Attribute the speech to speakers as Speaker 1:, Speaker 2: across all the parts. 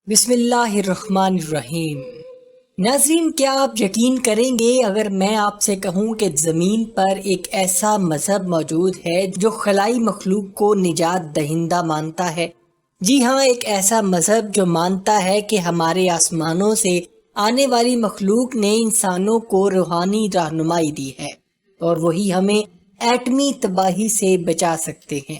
Speaker 1: بسم اللہ الرحمن الرحیم۔ ناظرین، کیا آپ یقین کریں گے اگر میں آپ سے کہوں کہ زمین پر ایک ایسا مذہب موجود ہے جو خلائی مخلوق کو نجات دہندہ مانتا ہے؟ جی ہاں، ایک ایسا مذہب جو مانتا ہے کہ ہمارے آسمانوں سے آنے والی مخلوق نے انسانوں کو روحانی رہنمائی دی ہے اور وہی ہمیں ایٹمی تباہی سے بچا سکتے ہیں۔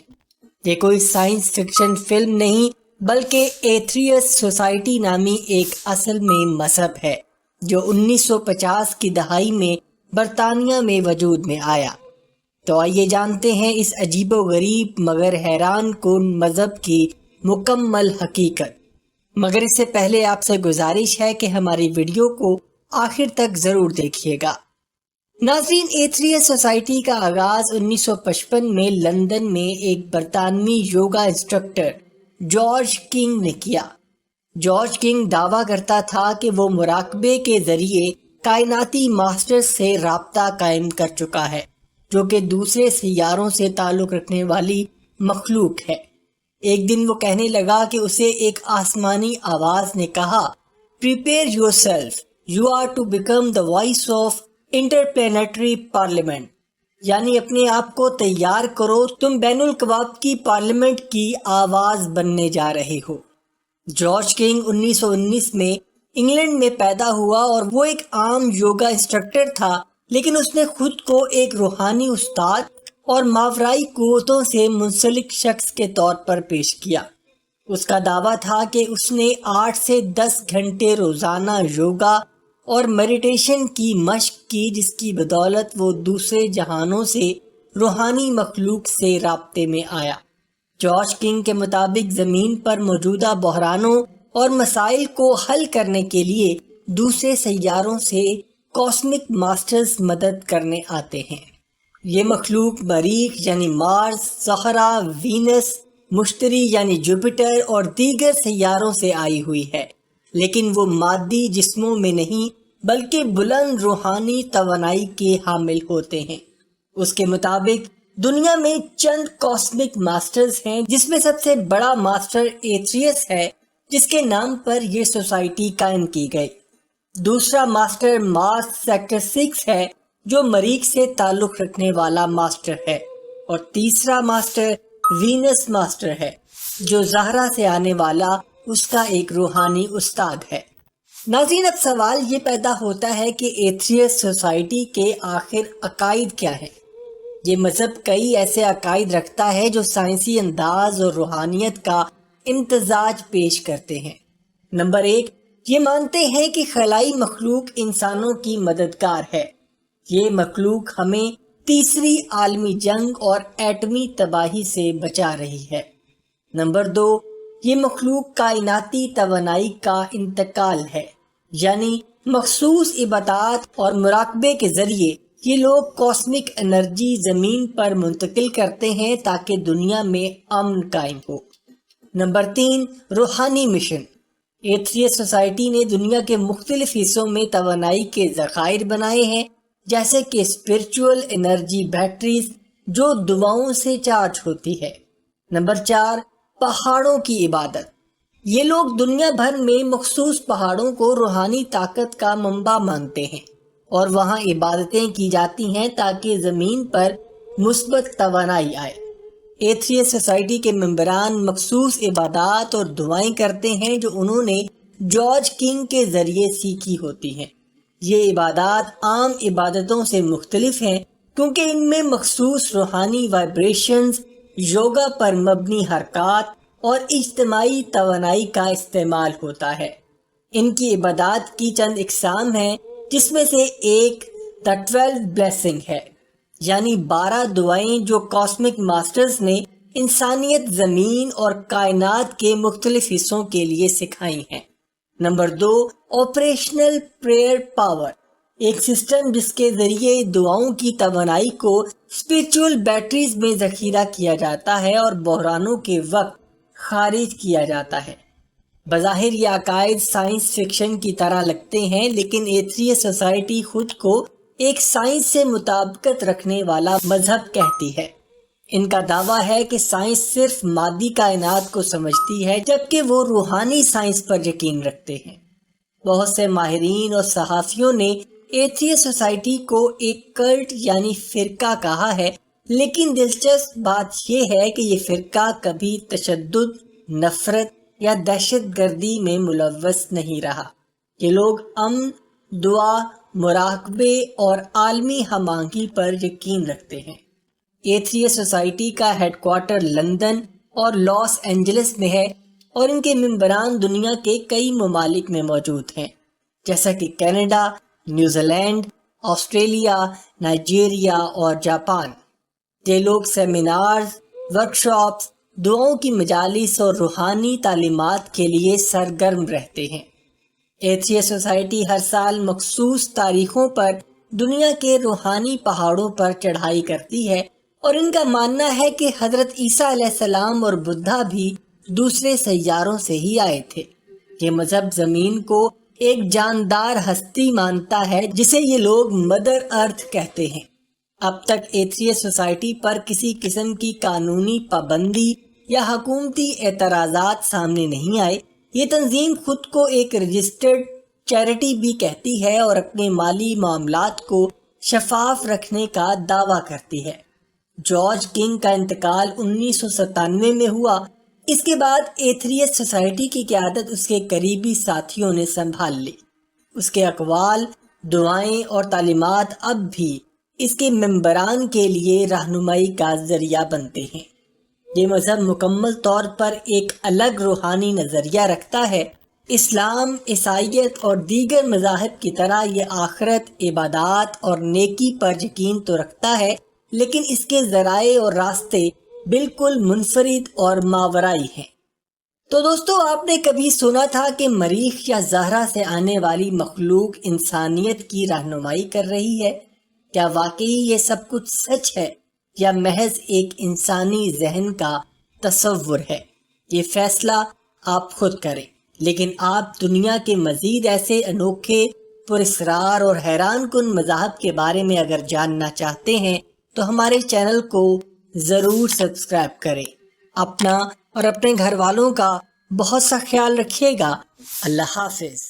Speaker 1: یہ کوئی سائنس فکشن فلم نہیں بلکہ ایتھریس سوسائٹی نامی ایک اصل میں مذہب ہے جو 1950 کی دہائی میں برطانیہ میں وجود میں آیا۔ تو آئیے جانتے ہیں اس عجیب و غریب مگر حیران کن مذہب کی مکمل حقیقت۔ مگر اس سے پہلے آپ سے گزارش ہے کہ ہماری ویڈیو کو آخر تک ضرور دیکھیے گا۔ ناظرین، ایتھریس سوسائٹی کا آغاز 1955 میں لندن میں ایک برطانوی یوگا انسٹرکٹر جارج کنگ نے کیا۔ جارج کنگ دعویٰ کرتا تھا کہ وہ مراقبے کے ذریعے کائناتی ماسٹر سے رابطہ قائم کر چکا ہے جو کہ دوسرے سیاروں سے تعلق رکھنے والی مخلوق ہے۔ ایک دن وہ کہنے لگا کہ اسے ایک آسمانی آواز نے کہا، "Prepare yourself, you are to become the voice of interplanetary parliament", یعنی اپنے آپ کو تیار کرو، تم بین الاقوامی پارلیمنٹ کی آواز بننے جا رہے ہو۔ جارج کنگ 1919 میں انگلینڈ میں پیدا ہوا اور وہ ایک عام یوگا انسٹرکٹر تھا، لیکن اس نے خود کو ایک روحانی استاد اور ماورائی قوتوں سے منسلک شخص کے طور پر پیش کیا۔ اس کا دعویٰ تھا کہ اس نے 8 سے 10 گھنٹے روزانہ یوگا اور میڈیٹیشن کی مشق کی، جس کی بدولت وہ دوسرے جہانوں سے روحانی مخلوق سے رابطے میں آیا۔ جارج کنگ کے مطابق زمین پر موجودہ بحرانوں اور مسائل کو حل کرنے کے لیے دوسرے سیاروں سے کاسمک ماسٹرز مدد کرنے آتے ہیں۔ یہ مخلوق مریخ یعنی مارس، زہرہ، وینس، مشتری یعنی جوپیٹر اور دیگر سیاروں سے آئی ہوئی ہے، لیکن وہ مادی جسموں میں نہیں بلکہ بلند روحانی توانائی کے حامل ہوتے ہیں۔ اس کے مطابق دنیا میں چند کاسمک ماسٹرز ہیں، جس میں سب سے بڑا ماسٹر ایتھریس ہے جس کے نام پر یہ سوسائٹی قائم کی گئی۔ دوسرا ماسٹر مارس سیکٹر 6 ہے جو مریخ سے تعلق رکھنے والا ماسٹر ہے، اور تیسرا ماسٹر وینس ماسٹر ہے جو زہرہ سے آنے والا اس کا ایک روحانی استاد ہے۔ ناظرین، اب سوال یہ پیدا ہوتا ہے کہ ایتھریس سوسائٹی کے آخر عقائد کیا ہیں؟ یہ مذہب کئی ایسے عقائد رکھتا ہے جو سائنسی انداز اور روحانیت کا امتزاج پیش کرتے ہیں۔ نمبر 1، یہ مانتے ہیں کہ خلائی مخلوق انسانوں کی مددگار ہے۔ یہ مخلوق ہمیں تیسری عالمی جنگ اور ایٹمی تباہی سے بچا رہی ہے۔ نمبر 2، یہ مخلوق کائناتی توانائی کا انتقال ہے، یعنی مخصوص عبادات اور مراقبے کے ذریعے یہ لوگ کاسمک انرجی زمین پر منتقل کرتے ہیں تاکہ دنیا میں امن قائم ہو۔ نمبر 3، روحانی مشن۔ ایتھریس سوسائٹی نے دنیا کے مختلف حصوں میں توانائی کے ذخائر بنائے ہیں، جیسے کہ اسپرچول انرجی بیٹریز جو دعاؤں سے چارج ہوتی ہے۔ نمبر 4، پہاڑوں کی عبادت۔ یہ لوگ دنیا بھر میں مخصوص پہاڑوں کو روحانی طاقت کا منبع مانتے ہیں اور وہاں عبادتیں کی جاتی ہیں تاکہ زمین پر مثبت توانائی آئے۔ ایتھریس سوسائٹی کے ممبران مخصوص عبادات اور دعائیں کرتے ہیں جو انہوں نے جارج کنگ کے ذریعے سیکھی ہوتی ہیں۔ یہ عبادات عام عبادتوں سے مختلف ہیں کیونکہ ان میں مخصوص روحانی وائبریشنز، یوگا پر مبنی حرکات اور اجتماعی توانائی کا استعمال ہوتا ہے۔ ان کی عبادات کی چند اقسام ہیں، جس میں سے ایک The 12 Blessing ہے، یعنی 12 دعائیں جو کاسمک ماسٹرز نے انسانیت، زمین اور کائنات کے مختلف حصوں کے لیے سکھائی ہیں۔ نمبر 2، آپریشنل پریئر پاور، ایک سسٹم جس کے ذریعے دعاؤں کی توانائی کو اسپرچول بیٹریز میں ذخیرہ کیا جاتا ہے اور بحرانوں کے وقت خارج کیا جاتا ہے۔ بظاہر یہ عقائد سائنس فکشن کی طرح لگتے ہیں، لیکن ایتھریس سوسائٹی خود کو ایک سائنس سے مطابقت رکھنے والا مذہب کہتی ہے۔ ان کا دعویٰ ہے کہ سائنس صرف مادی کائنات کو سمجھتی ہے، جبکہ وہ روحانی سائنس پر یقین رکھتے ہیں۔ بہت سے ماہرین اور صحافیوں نے ایتھیسٹ سوسائٹی کو ایک کلٹ یعنی فرقہ کہا ہے، لیکن دلچسپ بات یہ ہے کہ یہ فرقہ کبھی تشدد، نفرت یا دہشت گردی میں ملوث نہیں رہا۔ یہ لوگ امن، دعا، مراقبے اور عالمی ہم آہنگی پر یقین رکھتے ہیں۔ ایتھیسٹ سوسائٹی کا ہیڈ کوارٹر لندن اور لاس اینجلس میں ہے اور ان کے ممبران دنیا کے کئی ممالک میں موجود ہیں، جیسا کہ Canada, New Zealand, Australia, Nigeria اور جاپان۔ یہ لوگ سیمینارز، ورکشاپس، دعاؤں کی مجالس اور روحانی تعلیمات کے لیے سرگرم رہتے ہیں۔ ایتھیسٹ سوسائٹی ہر سال مخصوص تاریخوں پر دنیا کے روحانی پہاڑوں پر چڑھائی کرتی ہے، اور ان کا ماننا ہے کہ حضرت عیسیٰ علیہ السلام اور بدھا بھی دوسرے سیاروں سے ہی آئے تھے۔ یہ مذہب زمین کو ایک جاندار ہستی مانتا ہے جسے یہ لوگ مدر ارتھ کہتے ہیں۔ اب تک ایتھیسٹ سوسائٹی پر کسی قسم کی قانونی پابندی یا حکومتی اعتراضات سامنے نہیں آئے۔ یہ تنظیم خود کو ایک رجسٹرڈ چیریٹی بھی کہتی ہے اور اپنے مالی معاملات کو شفاف رکھنے کا دعویٰ کرتی ہے۔ جارج کنگ کا انتقال 1997 میں ہوا۔ اس کے بعد ایتھیسٹ سوسائٹی کی قیادت اس کے قریبی ساتھیوں نے سنبھال لی۔ اس کے اقوال، دعائیں اور تعلیمات اب بھی اس کے ممبران کے لیے رہنمائی کا ذریعہ بنتے ہیں۔ یہ مذہب مکمل طور پر ایک الگ روحانی نظریہ رکھتا ہے۔ اسلام، عیسائیت اور دیگر مذاہب کی طرح یہ آخرت، عبادات اور نیکی پر یقین تو رکھتا ہے، لیکن اس کے ذرائع اور راستے بالکل منفرد اور ماورائی ہیں۔ تو دوستو، آپ نے کبھی سنا تھا کہ مریخ یا زہرہ سے آنے والی مخلوق انسانیت کی رہنمائی کر رہی ہے؟ کیا واقعی یہ سب کچھ سچ ہے یا محض ایک انسانی ذہن کا تصور ہے؟ یہ فیصلہ آپ خود کریں، لیکن آپ دنیا کے مزید ایسے انوکھے، پراسرار اور حیران کن مذاہب کے بارے میں اگر جاننا چاہتے ہیں تو ہمارے چینل کو ضرور سبسکرائب کریں۔ اپنا اور اپنے گھر والوں کا بہت سا خیال رکھیے گا۔ اللہ حافظ۔